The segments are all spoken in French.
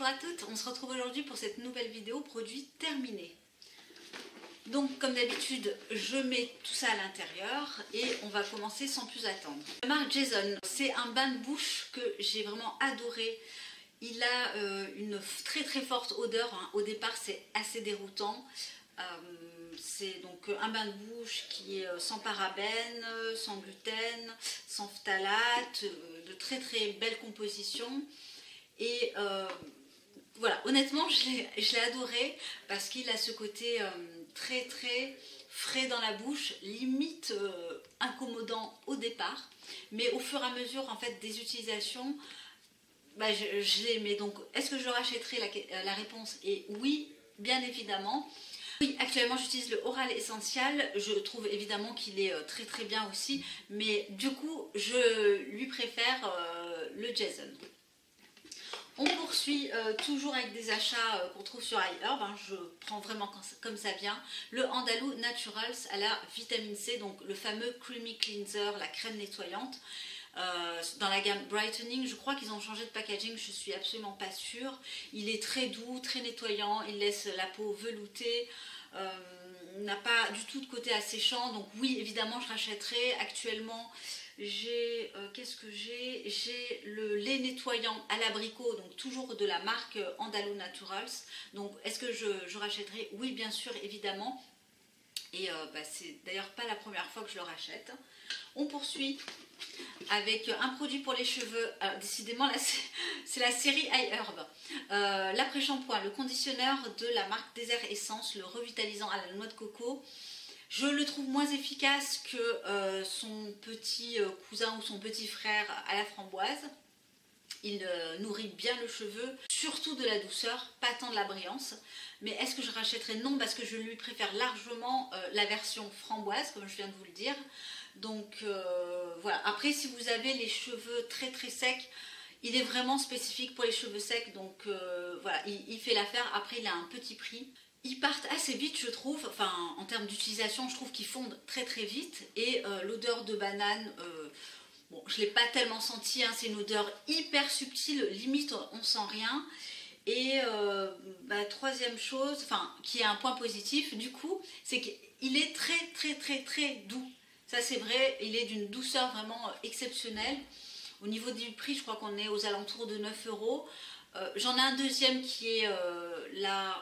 à toutes, on se retrouve aujourd'hui pour cette nouvelle vidéo produit terminé. Donc comme d'habitude, je mets tout ça à l'intérieur et on va commencer sans plus attendre. La marque Jason, c'est un bain de bouche que j'ai vraiment adoré. Il a une très très forte odeur, hein. Au départ c'est assez déroutant. C'est donc un bain de bouche qui est sans parabènes, sans gluten, sans phtalate, de très très belle composition. Et voilà, honnêtement je l'ai adoré parce qu'il a ce côté très très frais dans la bouche, limite incommodant au départ, mais au fur et à mesure en fait des utilisations, bah, je l'aimais. Donc est-ce que je rachèterai? La réponse est oui, bien évidemment. Oui, actuellement j'utilise le Oral Essential, je trouve évidemment qu'il est très très bien aussi, mais du coup je lui préfère le Jason. On poursuit toujours avec des achats qu'on trouve sur iHerb, hein, je prends vraiment comme ça vient. Le Andalou Naturals à la vitamine C, donc le fameux Creamy Cleanser, la crème nettoyante. Dans la gamme Brightening, je crois qu'ils ont changé de packaging, je suis absolument pas sûre. Il est très doux, très nettoyant, il laisse la peau veloutée, n'a pas du tout de côté asséchant, donc oui évidemment je rachèterai. Actuellement j'ai, qu'est-ce que j'ai le lait nettoyant à l'abricot, donc toujours de la marque Andalou Naturals. Donc est-ce que je rachèterai? Oui bien sûr évidemment. Et bah, c'est d'ailleurs pas la première fois que je le rachète. On poursuit avec un produit pour les cheveux. Alors, décidément là c'est la série iHerb. L'après-shampoing, le conditionneur de la marque Désert Essence, le revitalisant à la noix de coco. Je le trouve moins efficace que son petit cousin ou son petit frère à la framboise. Il nourrit bien le cheveu, surtout de la douceur, pas tant de la brillance. Mais est-ce que je rachèterai? Non, parce que je lui préfère largement la version framboise, comme je viens de vous le dire. Donc voilà, après si vous avez les cheveux très très secs, il est vraiment spécifique pour les cheveux secs, donc voilà, il fait l'affaire. Après il a un petit prix. Ils partent assez vite je trouve, enfin en termes d'utilisation je trouve qu'ils fondent très très vite. Et l'odeur de banane, bon je ne l'ai pas tellement senti, hein, c'est une odeur hyper subtile, limite on sent rien. Et bah, troisième chose, enfin qui est un point positif du coup, c'est qu'il est très très très très doux. Ça c'est vrai, il est d'une douceur vraiment exceptionnelle. Au niveau du prix, je crois qu'on est aux alentours de 9 €. J'en ai un deuxième qui est le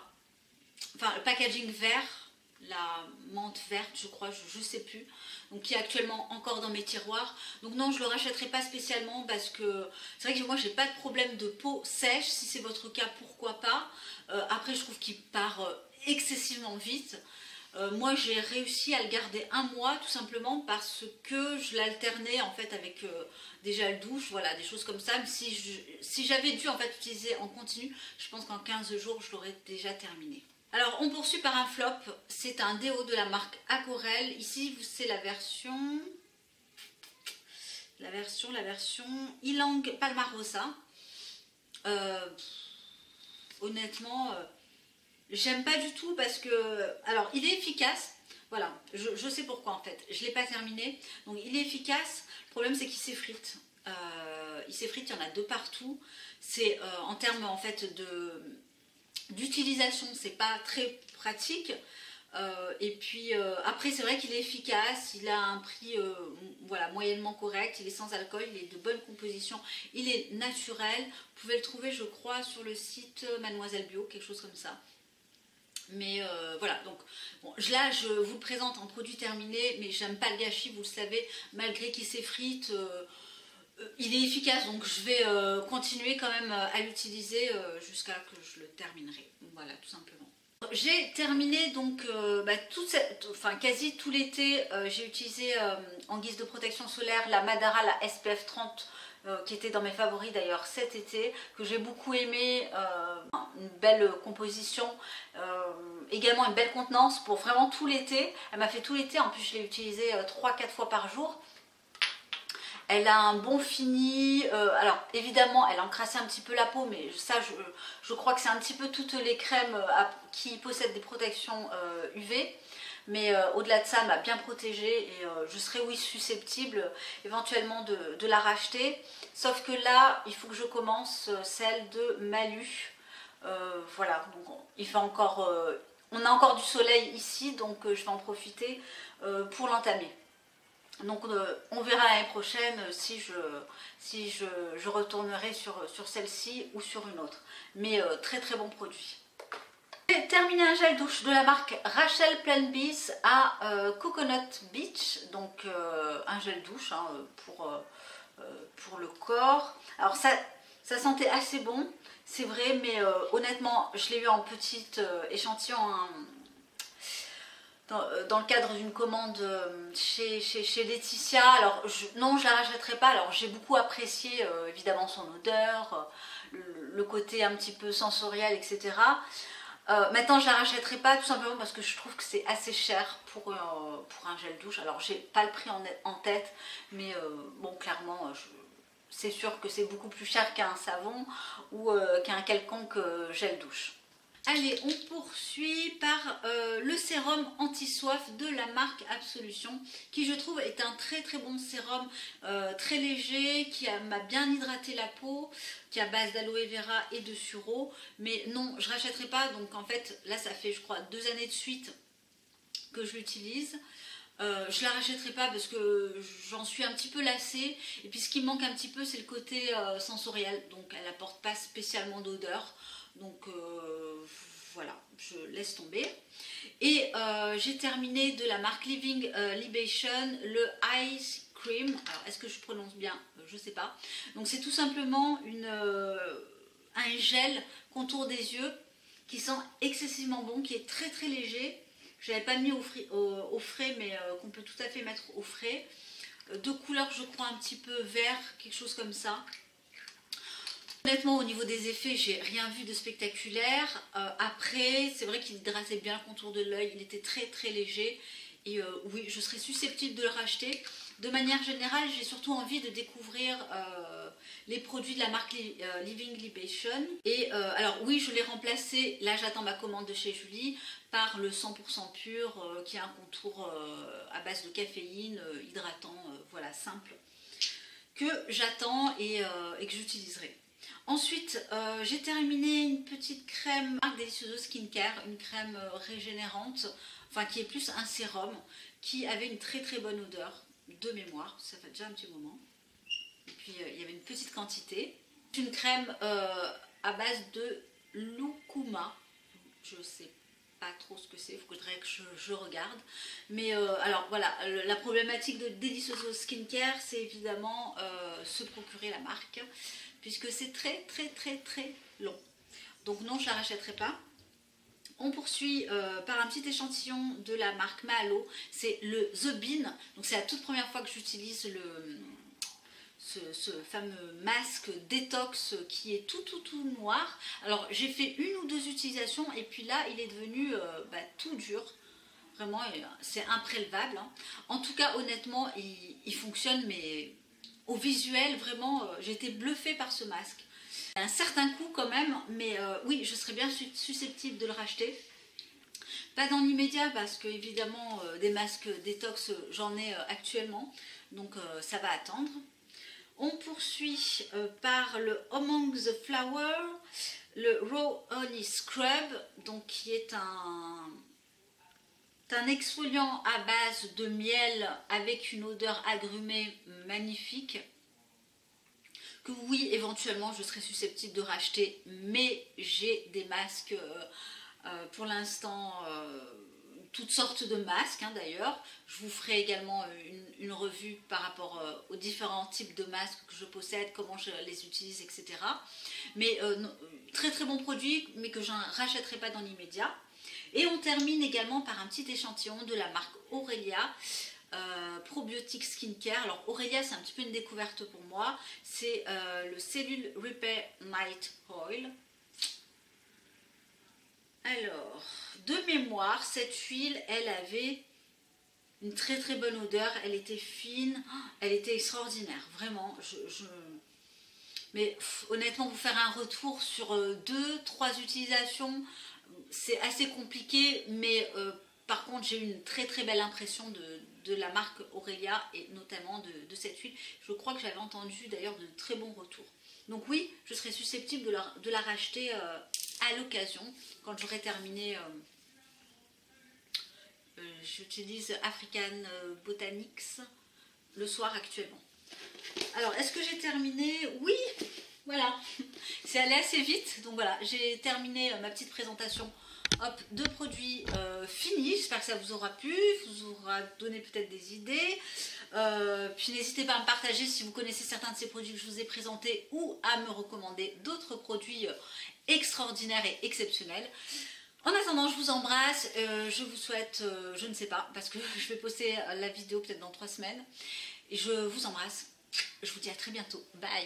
packaging vert, la menthe verte, je crois, je ne sais plus. Donc qui est actuellement encore dans mes tiroirs. Donc non, je ne le rachèterai pas spécialement parce que c'est vrai que moi j'ai pas de problème de peau sèche. Si c'est votre cas, pourquoi pas. Après je trouve qu'il part excessivement vite. Moi j'ai réussi à le garder un mois tout simplement parce que je l'alternais en fait avec des gels douche, voilà, des choses comme ça. Mais si j'avais dû en fait utiliser en continu, je pense qu'en 15 jours je l'aurais déjà terminé. Alors on poursuit par un flop, c'est un déo de la marque Aquarelle. Ici c'est la version Ylang Palmarosa. Honnêtement j'aime pas du tout parce que, alors il est efficace, voilà, je sais pourquoi en fait, je l'ai pas terminé, donc il est efficace, le problème c'est qu'il s'effrite, il y en a de partout, c'est en termes en fait d'utilisation, c'est pas très pratique. Et puis après c'est vrai qu'il est efficace, il a un prix voilà, moyennement correct, il est sans alcool, il est de bonne composition, il est naturel. Vous pouvez le trouver je crois sur le site Mademoiselle Bio, quelque chose comme ça. Mais voilà, donc bon, là je vous le présente en produit terminé, mais j'aime pas le gâchis, vous le savez, malgré qu'il s'effrite, il est efficace, donc je vais continuer quand même à l'utiliser jusqu'à que je le terminerai. Voilà, tout simplement. J'ai terminé donc quasi tout l'été, j'ai utilisé en guise de protection solaire la Madara, la SPF 30, qui était dans mes favoris d'ailleurs cet été, que j'ai beaucoup aimé, une belle composition, également une belle contenance pour vraiment tout l'été. Elle m'a fait tout l'été, en plus je l'ai utilisée 3-4 fois par jour. Elle a un bon fini, alors évidemment elle encrassait un petit peu la peau, mais ça je crois que c'est un petit peu toutes les crèmes qui possèdent des protections UV. Mais au-delà de ça, elle m'a bien protégée et je serais oui susceptible éventuellement de la racheter. Sauf que là, il faut que je commence celle de Malu. Voilà, donc il fait encore, on a encore du soleil ici, donc je vais en profiter pour l'entamer. Donc on verra l'année prochaine si je retournerai sur celle-ci ou sur une autre. Mais très très bon produit. J'ai terminé un gel douche de la marque Rachel Plain Bees à Coconut Beach. Donc un gel douche hein, pour le corps. Alors ça sentait assez bon, c'est vrai, mais honnêtement je l'ai eu en petit échantillon hein, dans le cadre d'une commande chez Laetitia. Alors non, je la rachèterai pas. Alors j'ai beaucoup apprécié évidemment son odeur, le côté un petit peu sensoriel, etc. Maintenant je la rachèterai pas tout simplement parce que je trouve que c'est assez cher pour un gel douche. Alors j'ai pas le prix en tête, mais bon clairement c'est sûr que c'est beaucoup plus cher qu'un savon ou qu'un quelconque gel douche. Allez, on poursuit par le sérum anti-soif de la marque Absolution, qui je trouve est un très très bon sérum, très léger, qui m'a bien hydraté la peau, qui est à base d'aloe vera et de sureau. Mais non, je ne rachèterai pas, donc en fait, là ça fait je crois 2 années de suite que je l'utilise. Je la rachèterai pas parce que j'en suis un petit peu lassée. Et puis ce qui me manque un petit peu, c'est le côté sensoriel. Donc elle n'apporte pas spécialement d'odeur. Donc voilà, je laisse tomber. Et j'ai terminé de la marque Living Libation le Ice Cream. Alors est-ce que je prononce bien? Je sais pas. Donc c'est tout simplement un gel contour des yeux qui sent excessivement bon, qui est très très léger. Je l'avais pas mis au frais, mais qu'on peut tout à fait mettre au frais. De couleur, je crois, un petit peu vert, quelque chose comme ça. Honnêtement, au niveau des effets, j'ai rien vu de spectaculaire. Après, c'est vrai qu'il hydratait bien le contour de l'œil, il était très très léger. Et oui, je serais susceptible de le racheter. De manière générale, j'ai surtout envie de découvrir les produits de la marque Living Libation. Et alors oui, je l'ai remplacé, là j'attends ma commande de chez Julie, par le 100% pur qui a un contour à base de caféine, hydratant, voilà, simple, que j'attends et que j'utiliserai. Ensuite, j'ai terminé une petite crème marque Delicioso Skincare, une crème régénérante, enfin qui est plus un sérum, qui avait une très très bonne odeur de mémoire, ça fait déjà un petit moment. Et puis il y avait une petite quantité. C'est une crème à base de lucuma, je sais pas trop ce que c'est, il faudrait que je regarde. Mais alors voilà, la problématique de Delicioso Skincare, c'est évidemment se procurer la marque, puisque c'est très très très très long. Donc non, je la rachèterai pas. On poursuit par un petit échantillon de la marque Mahalo, c'est le The Bean. Donc c'est la toute première fois que j'utilise ce fameux masque détox qui est tout noir. Alors j'ai fait 1 ou 2 utilisations et puis là il est devenu tout dur. Vraiment, c'est imprélevable. Hein. En tout cas, honnêtement, il fonctionne, mais au visuel, vraiment, j'ai été bluffée par ce masque. Un certain coût quand même, mais oui, je serais bien susceptible de le racheter. Pas dans l'immédiat parce que évidemment des masques détox j'en ai actuellement, donc ça va attendre. On poursuit par le Among the Flowers, le Raw Honey Scrub, donc qui est un exfoliant à base de miel avec une odeur agrumée magnifique. Que oui, éventuellement je serais susceptible de racheter, mais j'ai des masques pour l'instant, toutes sortes de masques hein, d'ailleurs. Je vous ferai également une revue par rapport aux différents types de masques que je possède, comment je les utilise, etc. Mais très très bon produit, mais que je ne rachèterai pas dans l'immédiat. Et on termine également par un petit échantillon de la marque Aurelia. Probiotic Skincare. Alors Aurelia, c'est un petit peu une découverte pour moi. C'est le Cellule Repair Night Oil. Alors, de mémoire, cette huile, elle avait une très très bonne odeur. Elle était fine, elle était extraordinaire. Vraiment, mais honnêtement, vous faire un retour sur 2-3 utilisations, c'est assez compliqué, mais par contre, j'ai eu une très très belle impression de la marque Aurelia et notamment de cette huile. Je crois que j'avais entendu d'ailleurs de très bons retours. Donc oui, je serais susceptible de la racheter à l'occasion, quand j'aurai terminé, j'utilise African Botanics le soir actuellement. Alors, est-ce que j'ai terminé? Oui, voilà, c'est allé assez vite. Donc voilà, j'ai terminé ma petite présentation de produits finis. J'espère que ça vous aura plu, vous aura donné peut-être des idées. Puis n'hésitez pas à me partager si vous connaissez certains de ces produits que je vous ai présentés ou à me recommander d'autres produits extraordinaires et exceptionnels. En attendant, je vous embrasse, je vous souhaite, je ne sais pas, parce que je vais poster la vidéo peut-être dans 3 semaines. Et je vous embrasse, je vous dis à très bientôt, bye.